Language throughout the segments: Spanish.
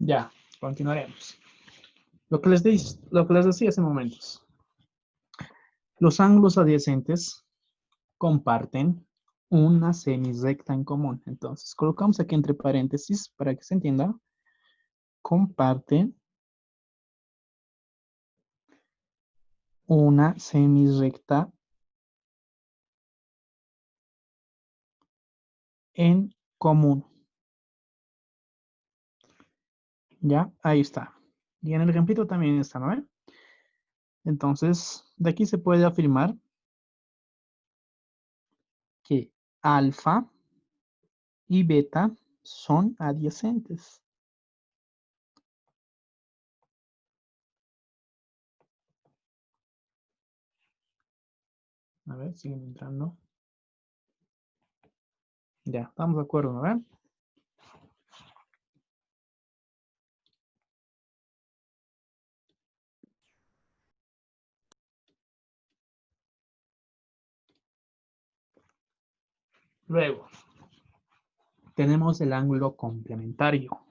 Ya, continuaremos. Lo que les decía hace momentos. Los ángulos adyacentes comparten una semirrecta en común. Entonces, colocamos aquí entre paréntesis para que se entienda. Comparten una semirrecta en común. Ya, ahí está. Y en el ejemplito también está, ¿no? Entonces, de aquí se puede afirmar que alfa y beta son adyacentes. A ver, siguen entrando. Ya, estamos de acuerdo, ¿no? Luego, tenemos el ángulo complementario.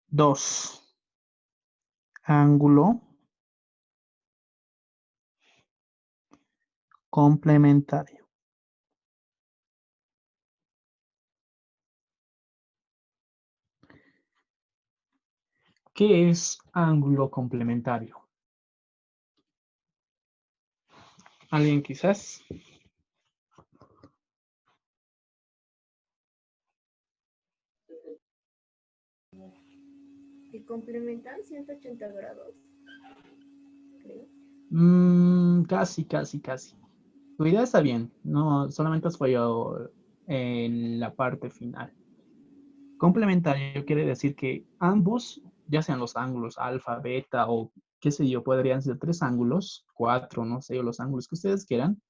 2. Ángulo complementario. ¿Qué es ángulo complementario? ¿Alguien quizás? Y complementan 180 grados. Creo. Casi. Tu idea está bien. No, solamente has fallado en la parte final. Complementario quiere decir que ambos, ya sean los ángulos alfa, beta o qué sé yo, podrían ser 3 ángulos, 4, no sé, o los ángulos que ustedes quieran,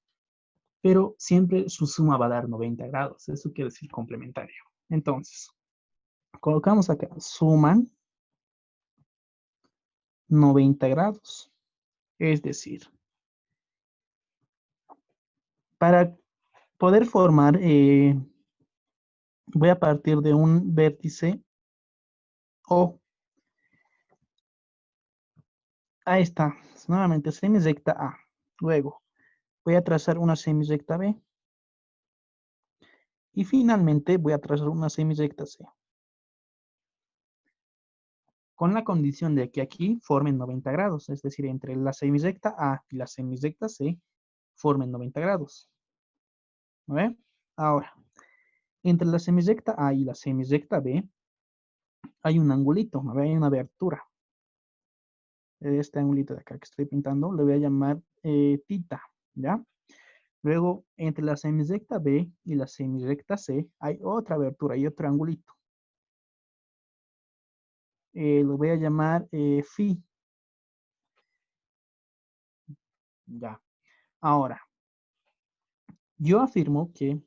pero siempre su suma va a dar 90 grados. Eso quiere decir complementario. Entonces, colocamos acá, suman 90 grados. Es decir, para poder formar, voy a partir de un vértice O. Ahí está, nuevamente semirrecta A. Luego, voy a trazar una semirrecta B. Y finalmente voy a trazar una semirrecta C. Con la condición de que aquí formen 90 grados, es decir, entre la semirrecta A y la semirrecta C formen 90 grados. ¿No ve? Ahora, entre la semirrecta A y la semirrecta B hay un angulito, ¿no ve? Hay una abertura. Este angulito de acá que estoy pintando le voy a llamar tita, ¿ya? Luego, entre la semirrecta B y la semirrecta C hay otra abertura, hay otro angulito. Lo voy a llamar phi. Ya. Ahora, yo afirmo que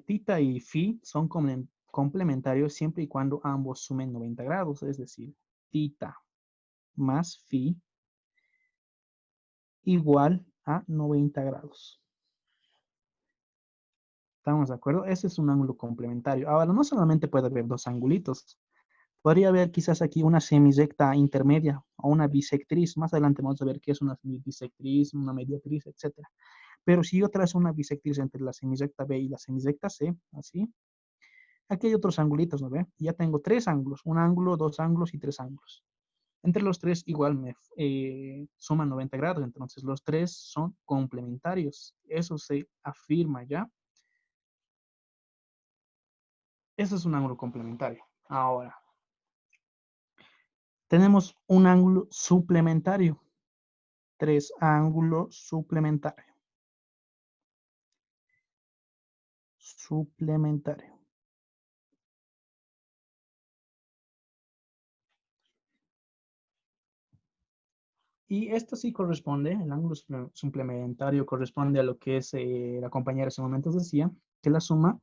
tita y phi son complementarios siempre y cuando ambos sumen 90 grados, es decir, tita más phi igual a 90 grados. ¿Estamos de acuerdo? Ese es un ángulo complementario. Ahora, no solamente puede haber dos angulitos. Podría haber quizás aquí una semirrecta intermedia o una bisectriz. Más adelante vamos a ver qué es una bisectriz, una mediatriz, etc. Pero si yo trazo una bisectriz entre la semirrecta B y la semirrecta C, así, aquí hay otros angulitos, ¿no ve? Ya tengo 3 ángulos, un ángulo, 2 ángulos y 3 ángulos. Entre los 3 igual me suman 90 grados, entonces los 3 son complementarios. Eso se afirma ya. Eso es un ángulo complementario. Ahora, tenemos un ángulo suplementario. 3 ángulo suplementario. Suplementario. Y esto sí corresponde, el ángulo suplementario corresponde a lo que es, la compañera hace momentos decía, que la suma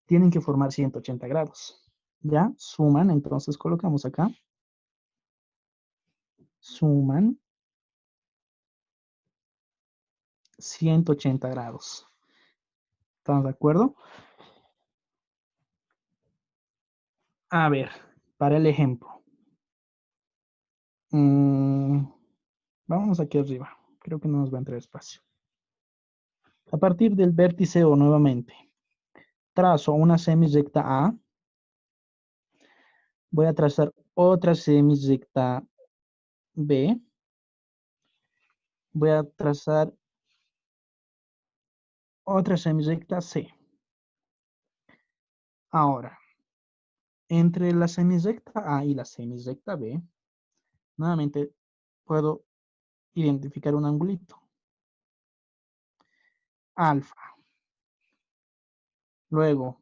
tienen que formar 180 grados. ¿Ya? Suman, entonces colocamos acá. Suman 180 grados. ¿Estamos de acuerdo? A ver, para el ejemplo. Vamos aquí arriba. Creo que no nos va a entrar espacio. A partir del vértice O nuevamente, trazo una semirrecta A. Voy a trazar otra semirrecta B. Voy a trazar otra semirrecta C. Ahora, entre la semirrecta A y la semirrecta B, nuevamente puedo identificar un angulito. Alfa. Luego,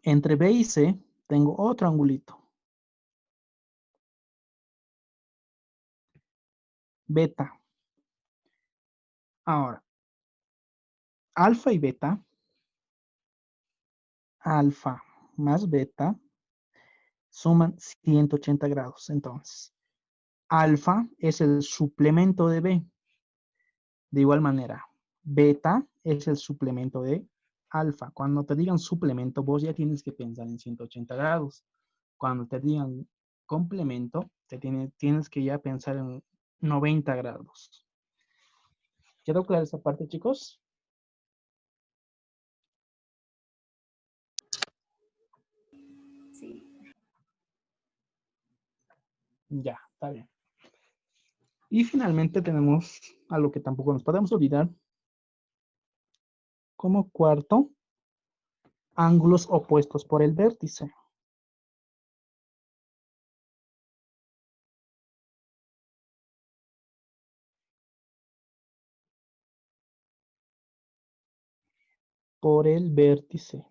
entre B y C, tengo otro angulito. Beta. Ahora, alfa y beta. Alfa más beta suman 180 grados. Entonces, alfa es el suplemento de B. De igual manera, beta es el suplemento de alfa. Cuando te digan suplemento, vos ya tienes que pensar en 180 grados. Cuando te digan complemento, tienes que ya pensar en 90 grados. ¿Quedó clara esa parte, chicos? Sí. Ya, está bien. Y finalmente tenemos algo que tampoco nos podemos olvidar. Como cuarto, ángulos opuestos por el vértice. Por el vértice.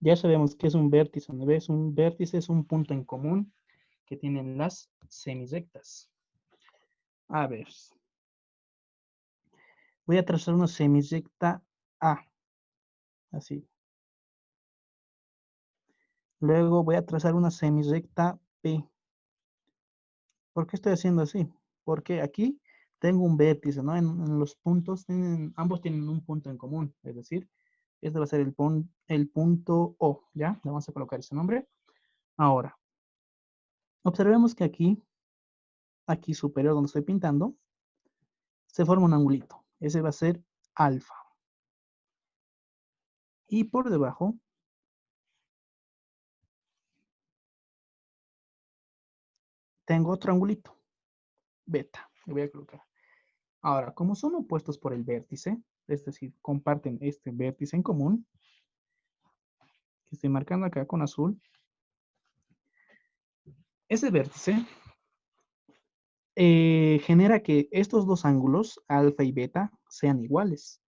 Ya sabemos que es un vértice, ¿no ves? Un vértice es un punto en común que tienen las semirrectas. A ver. Voy a trazar una semirrecta A. Así. Luego voy a trazar una semirrecta P. ¿Por qué estoy haciendo así? Porque aquí tengo un vértice, ¿no? En los puntos, ambos tienen un punto en común. Es decir, este va a ser el punto O, ¿ya? Le vamos a colocar ese nombre. Ahora, observemos que aquí superior donde estoy pintando, se forma un angulito. Ese va a ser alfa. Y por debajo, tengo otro angulito, beta. Le voy a colocar. Ahora, como son opuestos por el vértice, es decir, comparten este vértice en común, que estoy marcando acá con azul, ese vértice genera que estos dos ángulos, alfa y beta, sean iguales.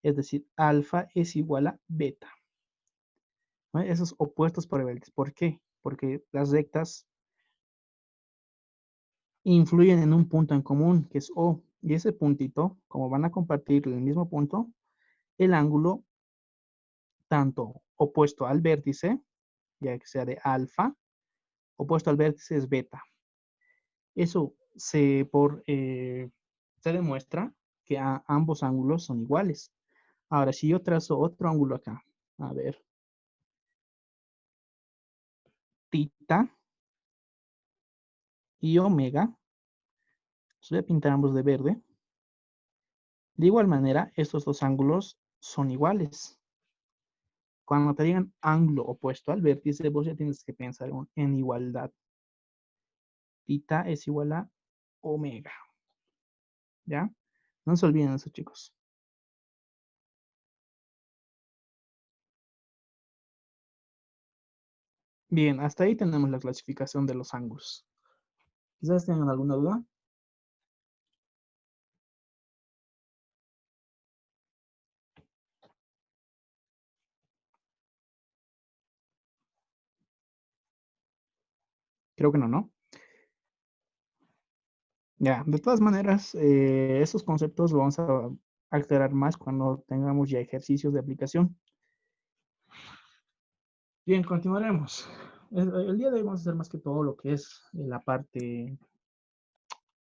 Es decir, alfa es igual a beta. ¿No? Esos opuestos por el vértice. ¿Por qué? Porque las rectas influyen en un punto en común, que es O. Y ese puntito, como van a compartir el mismo punto, el ángulo tanto opuesto al vértice, ya que sea de alfa, opuesto al vértice es beta. Eso se demuestra que ambos ángulos son iguales. Ahora, si yo trazo otro ángulo acá, a ver, tita y omega, los voy a pintar ambos de verde. De igual manera, estos dos ángulos son iguales. Cuando te digan ángulo opuesto al vértice, vos ya tienes que pensar en igualdad. Tita es igual a omega. ¿Ya? No se olviden eso, chicos. Bien, hasta ahí tenemos la clasificación de los ángulos. Quizás tengan alguna duda. Creo que no, ¿no? Ya, de todas maneras, esos conceptos los vamos a aclarar más cuando tengamos ya ejercicios de aplicación. Bien, continuaremos. El día de hoy vamos a hacer más que todo lo que es la parte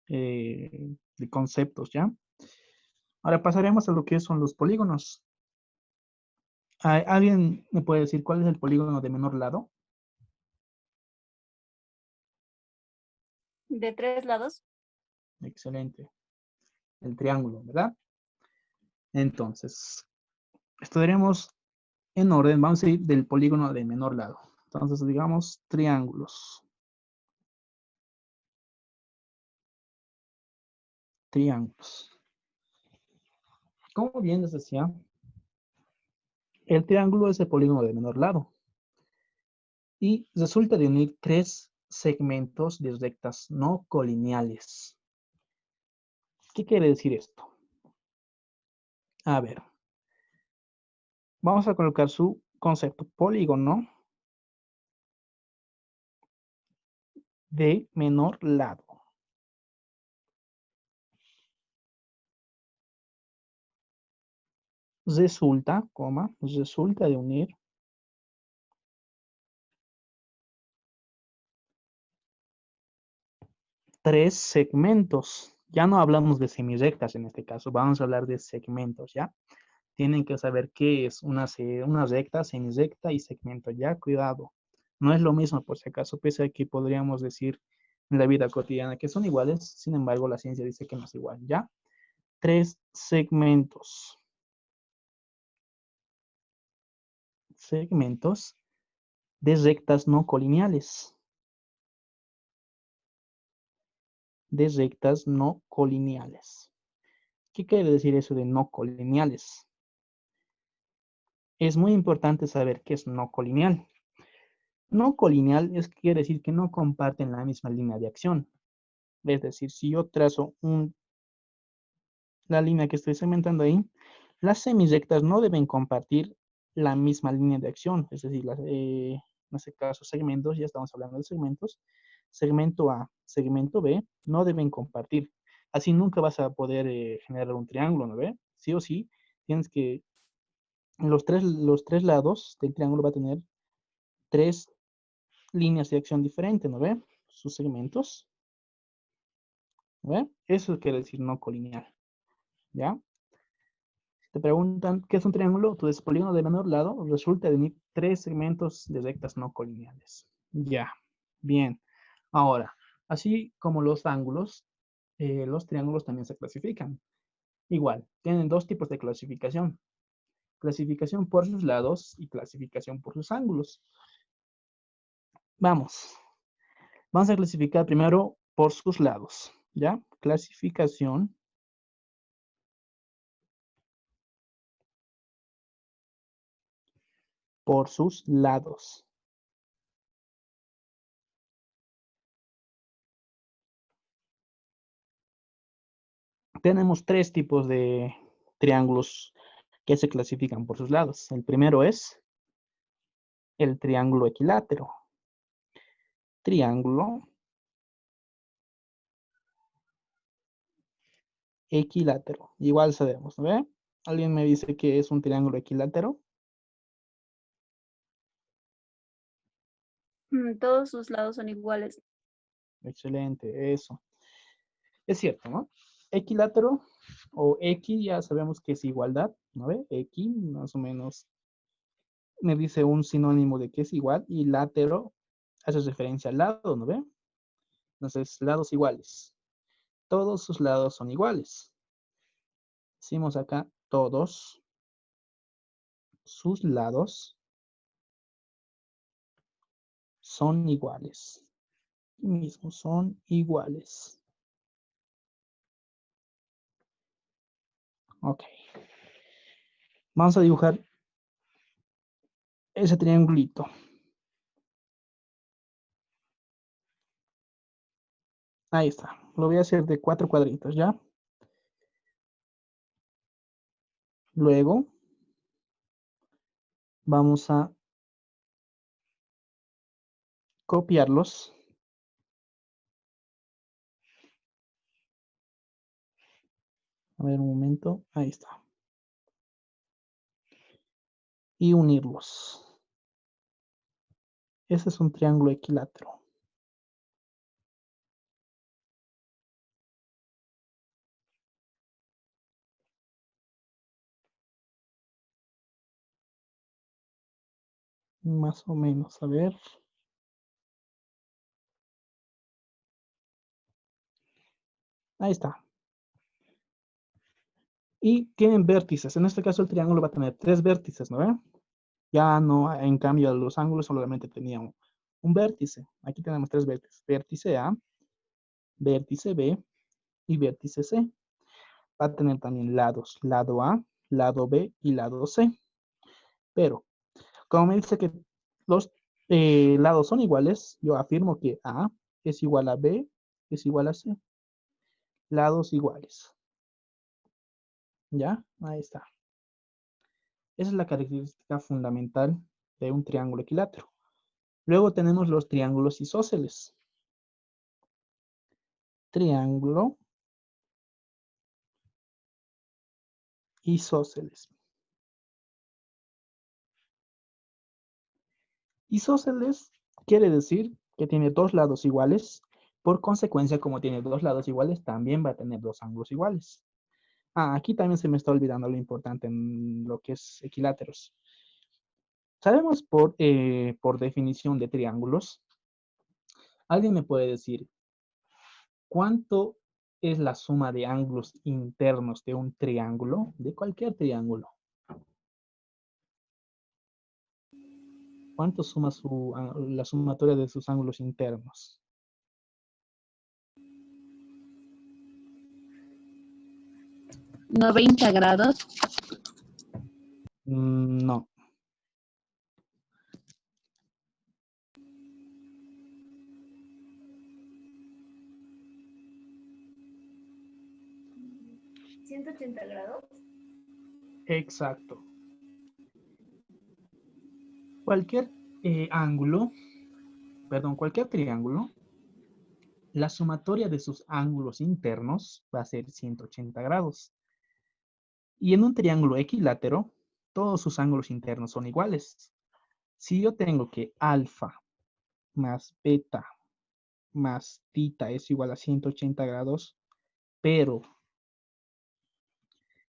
de conceptos, ¿ya? Ahora pasaremos a lo que son los polígonos. ¿Alguien me puede decir cuál es el polígono de menor lado? De 3 lados. Excelente. El triángulo, ¿verdad? Entonces, estudiaremos en orden. Vamos a ir del polígono de menor lado. Entonces, digamos triángulos. Triángulos. Como bien les decía, el triángulo es el polígono de menor lado. Y resulta de unir tres segmentos de rectas no colineales. ¿Qué quiere decir esto? A ver, vamos a colocar su concepto polígono de menor lado. Resulta de unir tres segmentos. Ya no hablamos de semirrectas en este caso, vamos a hablar de segmentos, ¿ya? Tienen que saber qué es una recta, semirrecta y segmento, ¿ya? Cuidado. No es lo mismo, por si acaso, pese a que podríamos decir en la vida cotidiana que son iguales, sin embargo, la ciencia dice que no es igual, ¿ya? Tres segmentos. Segmentos de rectas no colineales. De rectas no colineales. ¿Qué quiere decir eso de no colineales? Es muy importante saber qué es no colineal. No colineal quiere decir que no comparten la misma línea de acción. Es decir, si yo trazo la línea que estoy segmentando ahí, las semirrectas no deben compartir la misma línea de acción. Es decir, en este caso segmentos, ya estamos hablando de segmentos. Segmento A, segmento B, no deben compartir. Así nunca vas a poder generar un triángulo, ¿no ve? Sí o sí, tienes que, los tres lados del triángulo va a tener tres líneas de acción diferentes, ¿no ve? Sus segmentos, ¿no ve? Eso quiere decir no colineal, ¿ya? Si te preguntan qué es un triángulo, tu polígono de menor lado resulta de unir tres segmentos de rectas no colineales. Ya, bien. Ahora, así como los ángulos, los triángulos también se clasifican. Igual, tienen dos tipos de clasificación. Clasificación por sus lados y clasificación por sus ángulos. Vamos. Vamos a clasificar primero por sus lados. ¿Ya? Clasificación por sus lados. Tenemos tres tipos de triángulos que se clasifican por sus lados. El primero es el triángulo equilátero. Triángulo equilátero. Igual sabemos, ¿no ve? ¿Alguien me dice que es un triángulo equilátero? Todos sus lados son iguales. Excelente, eso. Es cierto, ¿no? Equilátero o X ya sabemos que es igualdad, ¿no ve? X más o menos me dice un sinónimo de que es igual y látero hace referencia al lado, ¿no ve? Entonces, lados iguales. Todos sus lados son iguales. Decimos acá, todos sus lados son iguales. Aquí mismo son iguales. Ok. Vamos a dibujar ese triangulito. Ahí está. Lo voy a hacer de 4 cuadritos, ¿ya? Luego vamos a copiarlos. A ver, un momento. Ahí está. Y unirlos. Ese es un triángulo equilátero. Más o menos, a ver. Ahí está. Y tienen vértices. En este caso el triángulo va a tener 3 vértices, ¿no ven? Ya no, en cambio los ángulos solamente tenían un vértice. Aquí tenemos 3 vértices. Vértice A, vértice B y vértice C. Va a tener también lados. Lado A, lado B y lado C. Pero, como me dice que los lados son iguales, yo afirmo que A es igual a B es igual a C. Lados iguales. ¿Ya? Ahí está. Esa es la característica fundamental de un triángulo equilátero. Luego tenemos los triángulos isósceles. Triángulo isósceles. Isósceles quiere decir que tiene dos lados iguales. Por consecuencia, como tiene dos lados iguales, también va a tener dos ángulos iguales. Ah, aquí también se me está olvidando lo importante en lo que es equiláteros. Sabemos por definición de triángulos. ¿Alguien me puede decir cuánto es la suma de ángulos internos de un triángulo? De cualquier triángulo. ¿Cuánto suma la sumatoria de sus ángulos internos? 90 grados. No. ¿180 grados? Exacto. Cualquier ángulo, perdón, cualquier triángulo, la sumatoria de sus ángulos internos va a ser 180 grados. Y en un triángulo equilátero, todos sus ángulos internos son iguales. Si yo tengo que alfa más beta más tita es igual a 180 grados, pero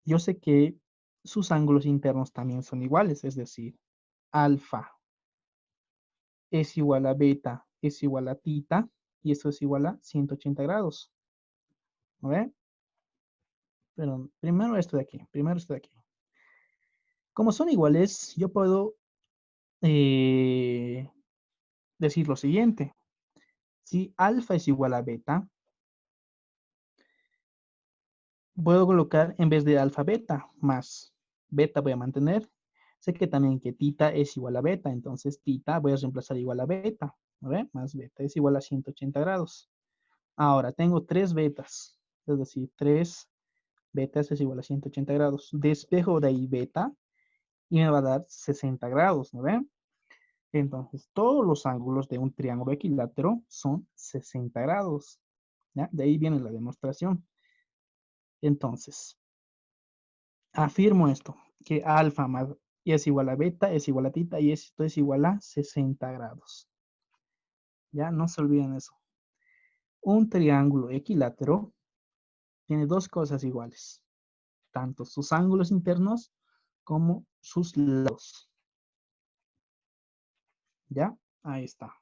yo sé que sus ángulos internos también son iguales, es decir, alfa es igual a beta es igual a tita y eso es igual a 180 grados. ¿No ven? Pero primero esto de aquí, primero esto de aquí. Como son iguales, yo puedo eh, decir lo siguiente. Si alfa es igual a beta, puedo colocar en vez de alfa beta más beta voy a mantener. Sé que también que tita es igual a beta, entonces tita voy a reemplazar igual a beta. ¿No ven? Más beta es igual a 180 grados. Ahora tengo 3 betas, es decir, 3 betas es igual a 180 grados. Despejo de ahí beta y me va a dar 60 grados, ¿no ven? Entonces, todos los ángulos de un triángulo equilátero son 60 grados. ¿Ya? De ahí viene la demostración. Entonces, afirmo esto, que alfa más y es igual a beta, es igual a tita, y esto es igual a 60 grados. Ya, no se olviden eso. Un triángulo equilátero tiene dos cosas iguales, tanto sus ángulos internos como sus lados. ¿Ya? Ahí está.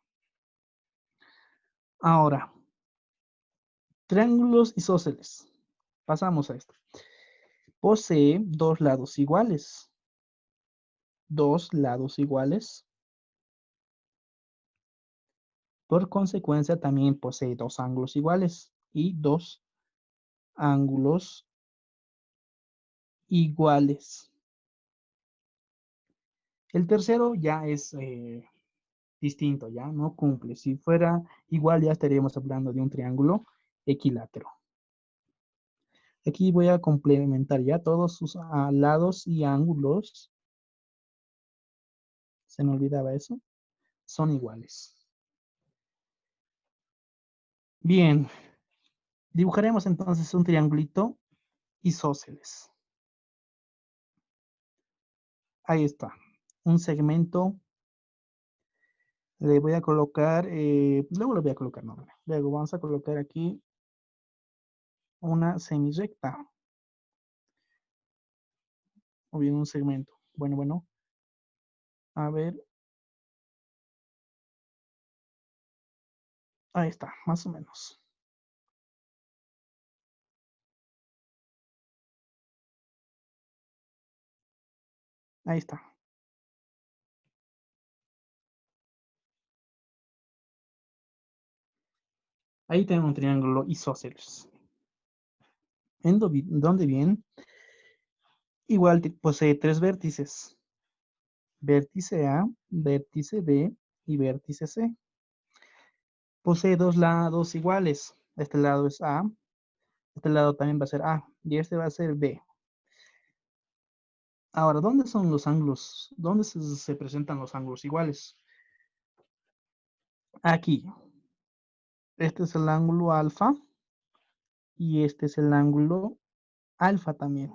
Ahora, triángulos isósceles. Pasamos a esto. Posee dos lados iguales. Dos lados iguales. Por consecuencia, también posee dos ángulos iguales y dos ángulos iguales. El tercero ya es distinto, ya no cumple. Si fuera igual, ya estaríamos hablando de un triángulo equilátero. Aquí voy a complementar ya todos sus lados y ángulos. Se me olvidaba eso. Son iguales. Bien. Dibujaremos entonces un triangulito isósceles. Ahí está. Un segmento. Le voy a colocar, luego le voy a colocar nombre. Luego vamos a colocar aquí una semirrecta. O bien un segmento. Bueno. A ver. Ahí está, más o menos. Ahí está. Ahí tenemos un triángulo isósceles. ¿En dónde bien? Igual posee tres vértices. Vértice A, vértice B y vértice C. Posee dos lados iguales. Este lado es A. Este lado también va a ser A. Y este va a ser B. Ahora, ¿dónde son los ángulos? ¿Dónde se presentan los ángulos iguales? Aquí. Este es el ángulo alfa. Y este es el ángulo alfa también.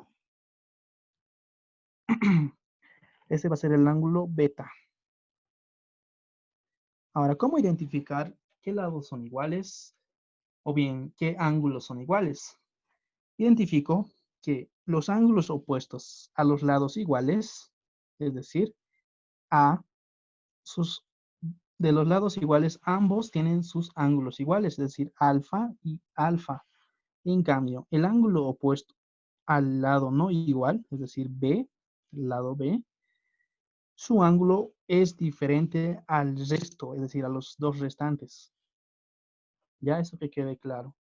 Este va a ser el ángulo beta. Ahora, ¿cómo identificar qué lados son iguales? O bien, ¿qué ángulos son iguales? Identifico que los ángulos opuestos a los lados iguales, es decir, A, de los lados iguales, ambos tienen sus ángulos iguales, es decir, alfa y alfa. En cambio, el ángulo opuesto al lado no igual, es decir, B, el lado B, su ángulo es diferente al resto, es decir, a los dos restantes. Ya eso que quede claro.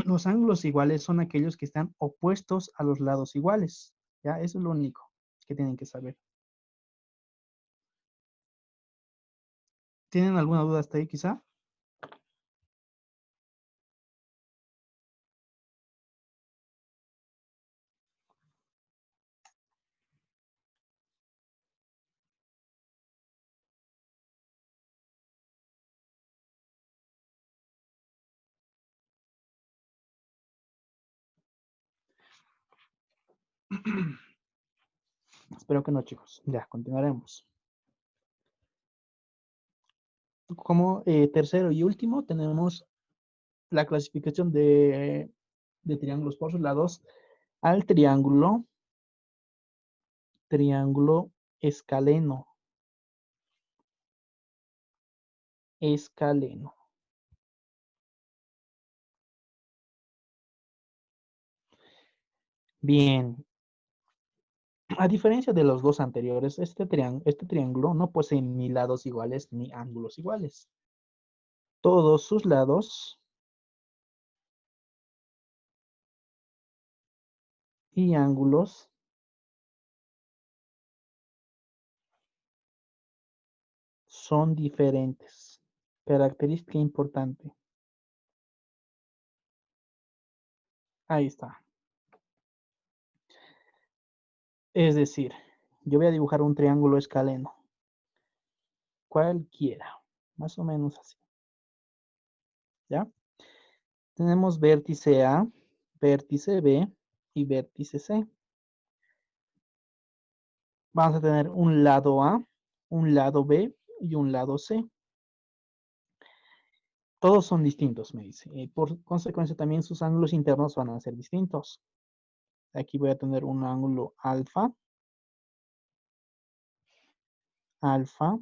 Los ángulos iguales son aquellos que están opuestos a los lados iguales. Ya, eso es lo único que tienen que saber. ¿Tienen alguna duda hasta ahí quizá? Espero que no, chicos. Ya, continuaremos. Como tercero y último tenemos la clasificación de triángulos por sus lados al triángulo escaleno. Escaleno. Bien. A diferencia de los dos anteriores, este triángulo no posee ni lados iguales ni ángulos iguales. Todos sus lados y ángulos son diferentes. Característica importante. Ahí está. Es decir, yo voy a dibujar un triángulo escaleno. Cualquiera. Más o menos así. ¿Ya? Tenemos vértice A, vértice B y vértice C. Vamos a tener un lado A, un lado B y un lado C. Todos son distintos, me dice. Y por consecuencia también sus ángulos internos van a ser distintos. Aquí voy a tener un ángulo alfa, alfa.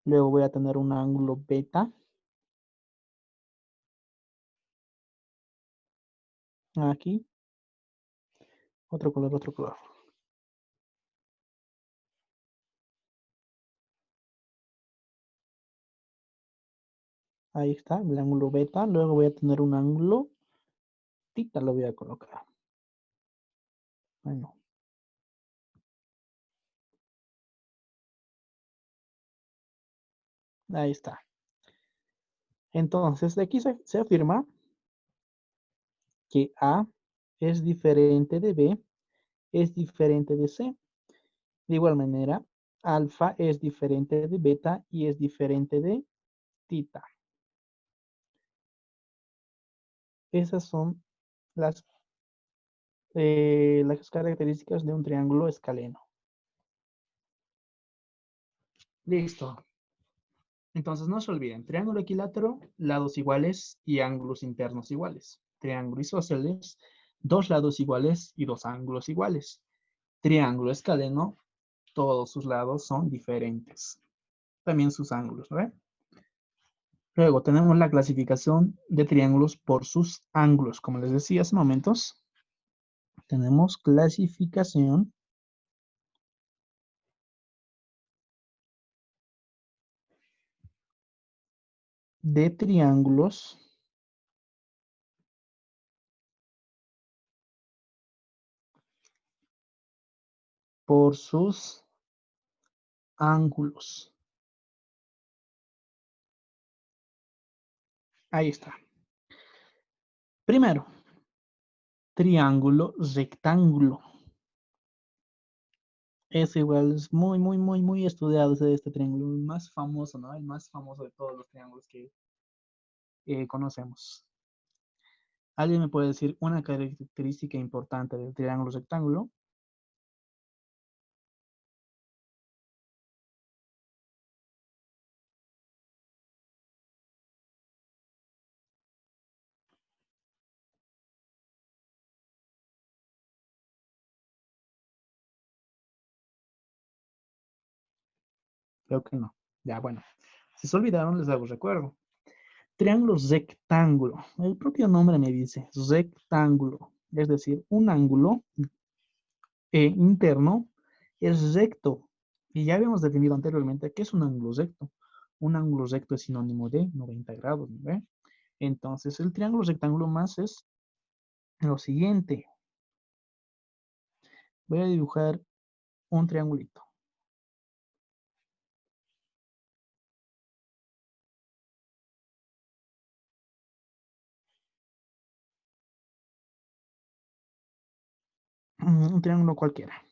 Luego voy a tener un ángulo beta. Aquí. Otro color, otro color. Ahí está, el ángulo beta. Luego voy a tener un ángulo tita, lo voy a colocar. Bueno. Ahí está. Entonces, de aquí se afirma que A es diferente de B, es diferente de C. De igual manera, alfa es diferente de beta y es diferente de tita. Esas son las, las características de un triángulo escaleno. Listo. Entonces no se olviden, triángulo equilátero, lados iguales y ángulos internos iguales. Triángulo isósceles, dos lados iguales y dos ángulos iguales. Triángulo escaleno, todos sus lados son diferentes. También sus ángulos, ¿no? Luego tenemos la clasificación de triángulos por sus ángulos. Como les decía hace momentos, tenemos clasificación de triángulos por sus ángulos. Ahí está. Primero, triángulo rectángulo. Es igual, es muy, muy, muy, muy estudiado este triángulo, el más famoso, ¿no? El más famoso de todos los triángulos que conocemos. ¿Alguien me puede decir una característica importante del triángulo rectángulo? Creo que no. Ya, bueno. Si se olvidaron, les hago recuerdo. Triángulo rectángulo. El propio nombre me dice rectángulo. Es decir, un ángulo interno es recto. Y ya habíamos definido anteriormente qué es un ángulo recto. Un ángulo recto es sinónimo de 90 grados, ¿no ve? Entonces, el triángulo rectángulo más es lo siguiente. Voy a dibujar un triangulito. Un triángulo cualquiera.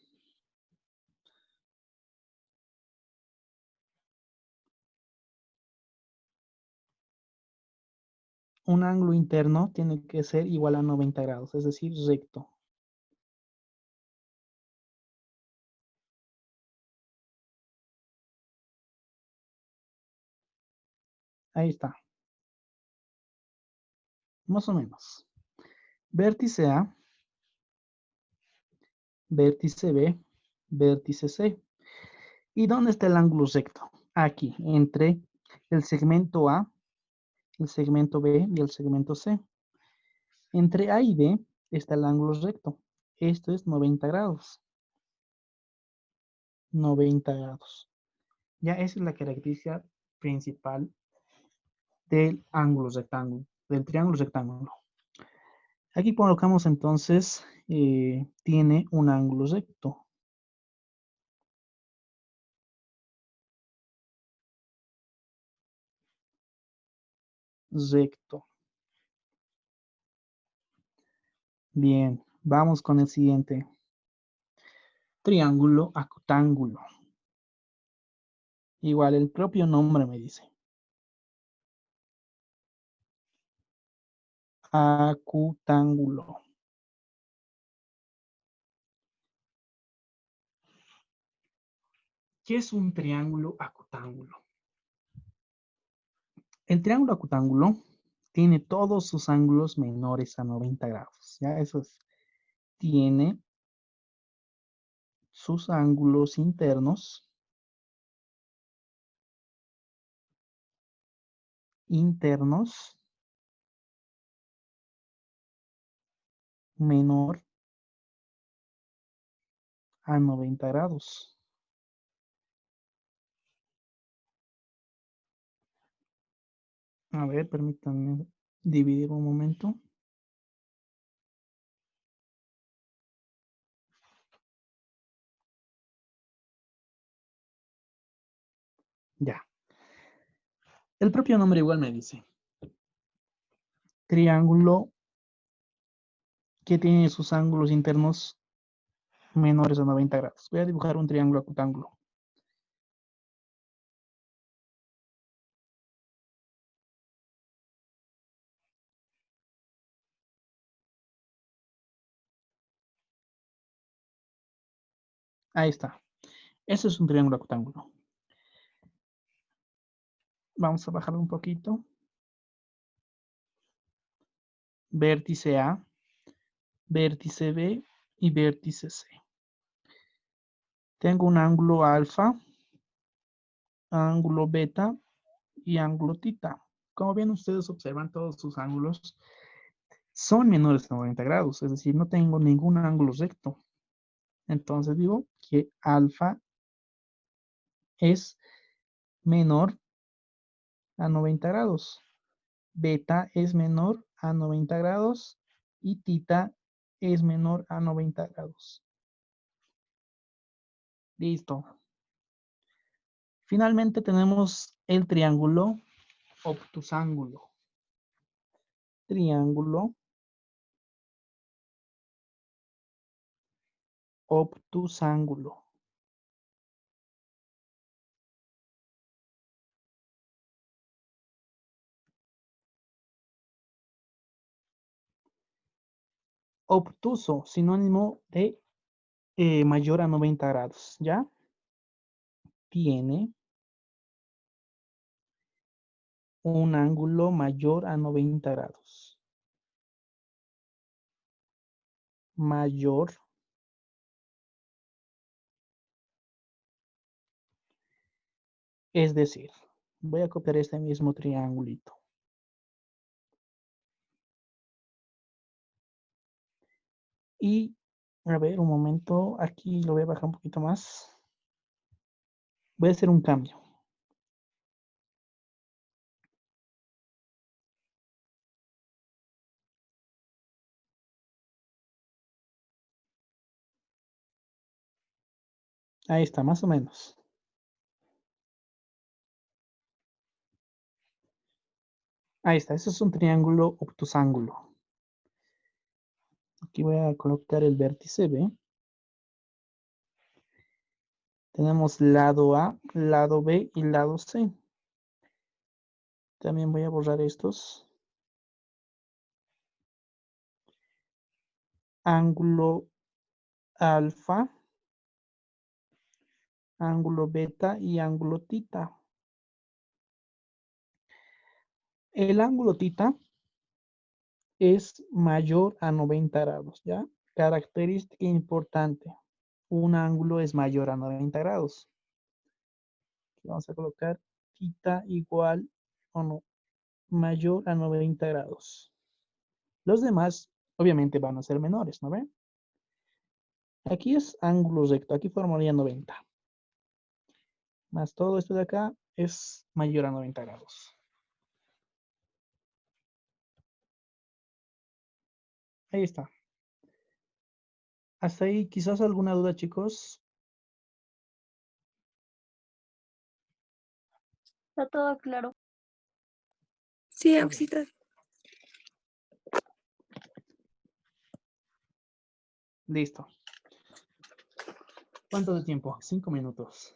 Un ángulo interno tiene que ser igual a 90 grados, es decir, recto. Ahí está, más o menos. Vértice A, vértice B, vértice C. ¿Y dónde está el ángulo recto? Aquí, entre el segmento A, el segmento B y el segmento C. Entre A y B está el ángulo recto. Esto es 90 grados. 90 grados. Ya esa es la característica principal del ángulo rectángulo, del triángulo rectángulo. Aquí colocamos entonces, tiene un ángulo recto. Recto. Bien, vamos con el siguiente. Triángulo acutángulo. Igual el propio nombre me dice. Acutángulo. ¿Qué es un triángulo acutángulo? El triángulo acutángulo tiene todos sus ángulos menores a 90 grados. Ya eso es. Tiene sus ángulos internos menor a 90 grados. A ver, permítanme dividir un momento. Ya. El propio nombre igual me dice. triángulo que tiene sus ángulos internos menores a 90 grados. Voy a dibujar un triángulo acutángulo. Ahí está. Ese es un triángulo acutángulo. Vamos a bajarlo un poquito. Vértice A, vértice B y vértice C. Tengo un ángulo alfa, ángulo beta y ángulo tita. Como bien ustedes observan, todos sus ángulos son menores a 90 grados, es decir, no tengo ningún ángulo recto. Entonces digo que alfa es menor a 90 grados, beta es menor a 90 grados y tita es menor a 90 grados. Listo. Finalmente tenemos el triángulo obtusángulo. Triángulo obtusángulo. Obtuso, sinónimo de mayor a 90 grados, ¿ya? Tiene un ángulo mayor a 90 grados. Mayor. Es decir, voy a copiar este mismo triangulito. Y, a ver, un momento, aquí lo voy a bajar un poquito más. Voy a hacer un cambio. Ahí está, más o menos. Ahí está, eso es un triángulo obtusángulo. Aquí voy a colocar el vértice B. Tenemos lado A, lado B y lado C. También voy a borrar estos. Ángulo alfa, ángulo beta y ángulo tita. El ángulo tita es mayor a 90 grados, ¿ya? Característica importante. Un ángulo es mayor a 90 grados. Aquí vamos a colocar tita igual o no, mayor a 90 grados. Los demás, obviamente, van a ser menores, ¿no ven? Aquí es ángulo recto, aquí formaría 90. Más todo esto de acá es mayor a 90 grados. Ahí está. Hasta ahí, quizás alguna duda, chicos. Está todo claro. Sí, Ok. Auxita. Listo. ¿Cuánto de tiempo? 5 minutos.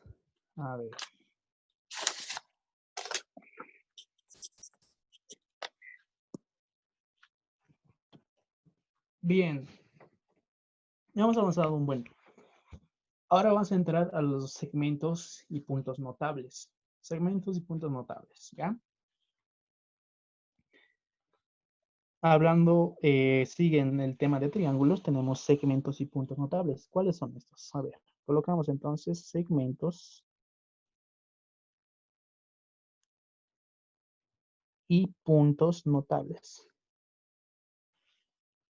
A ver. Bien. Hemos avanzado un buen. Ahora vamos a entrar a los segmentos y puntos notables. Segmentos y puntos notables, ¿ya? Hablando, siguen el tema de triángulos, tenemos segmentos y puntos notables. ¿Cuáles son estos? A ver, colocamos entonces segmentos y puntos notables.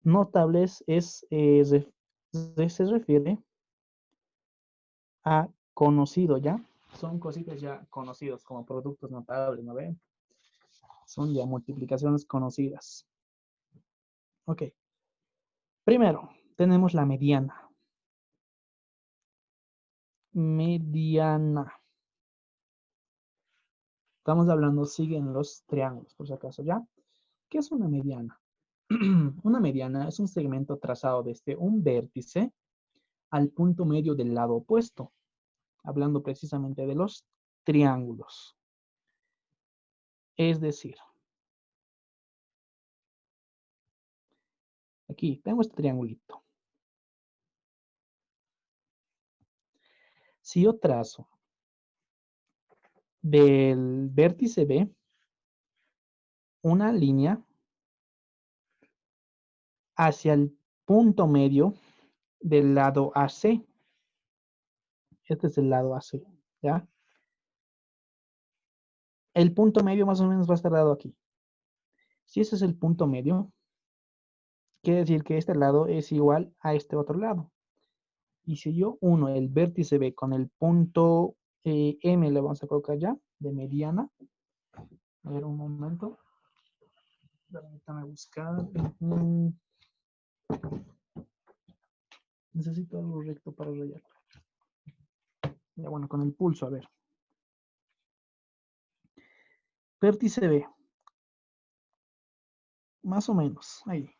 Notables es, se refiere a conocido, ¿ya? Son cositas ya conocidos como productos notables, ¿no ven? Son ya multiplicaciones conocidas. Ok. Primero, tenemos la mediana. Mediana. Estamos hablando, siguen los triángulos, por si acaso, ¿ya? ¿Qué es una mediana? Una mediana es un segmento trazado desde un vértice al punto medio del lado opuesto, hablando precisamente de los triángulos. Es decir, aquí tengo este triangulito. Si yo trazo del vértice B una línea hacia el punto medio del lado AC. Este es el lado AC, ¿ya? El punto medio más o menos va a estar dado aquí. Si ese es el punto medio, quiere decir que este lado es igual a este otro lado. Y si yo uno el vértice B con el punto M, le vamos a colocar ya, de mediana. A ver, un momento. Permítame buscar. Necesito algo recto para rayar. Ya bueno, con el pulso, a ver. Vértice B. Más o menos, ahí.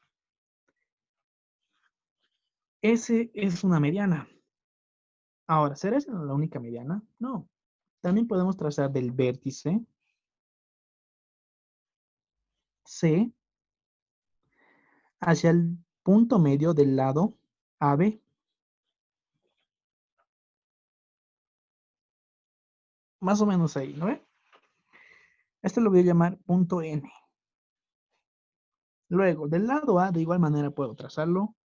S es una mediana. Ahora, ¿será esa la única mediana? No. También podemos trazar del vértice C hacia el punto medio del lado AB. Más o menos ahí, ¿no ve? Este lo voy a llamar punto N. Luego, del lado A, de igual manera puedo trazarlo.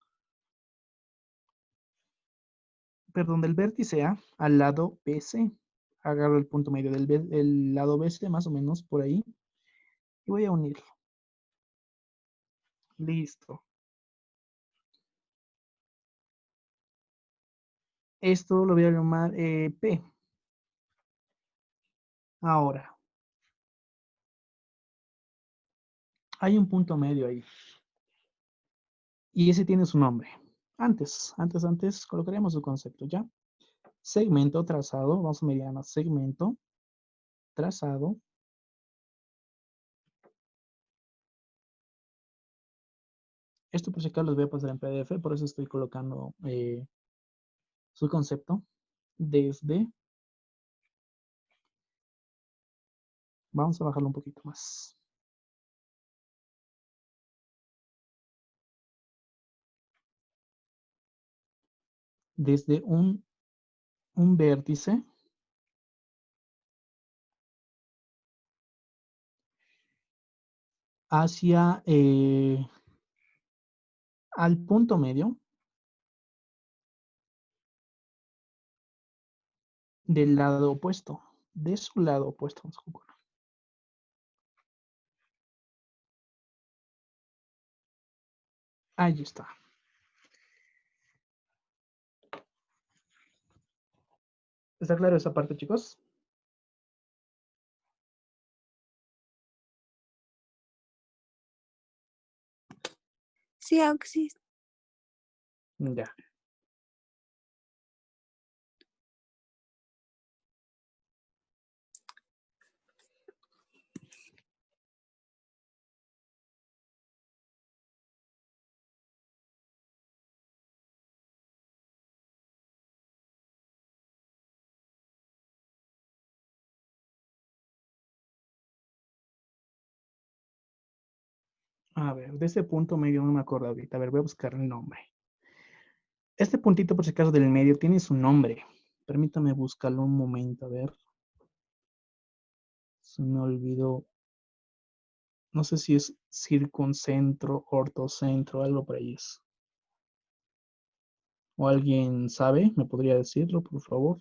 Perdón, del vértice A al lado BC. Agarro el punto medio del lado BC, más o menos por ahí. Y voy a unirlo. Listo. Esto lo voy a llamar P. Ahora, hay un punto medio ahí. Y ese tiene su nombre. Antes, colocaríamos su concepto, ¿ya? Segmento trazado, vamos a mediana, segmento trazado. Esto por si acaso los voy a pasar en PDF, por eso estoy colocando su concepto. Desde, vamos a bajarlo un poquito más. Desde un vértice hacia al punto medio del lado opuesto, de su lado opuesto. Vamos a jugar. Ahí está. ¿Está claro esa parte, chicos? Sí, aunque sí. Ya. A ver, de ese punto medio no me acuerdo ahorita. A ver, voy a buscar el nombre. Este puntito, por si acaso, del medio tiene su nombre. Permítame buscarlo un momento, a ver. Se me olvidó. No sé si es circuncentro, ortocentro, algo por ahí es. ¿O alguien sabe? ¿Me podría decirlo, por favor?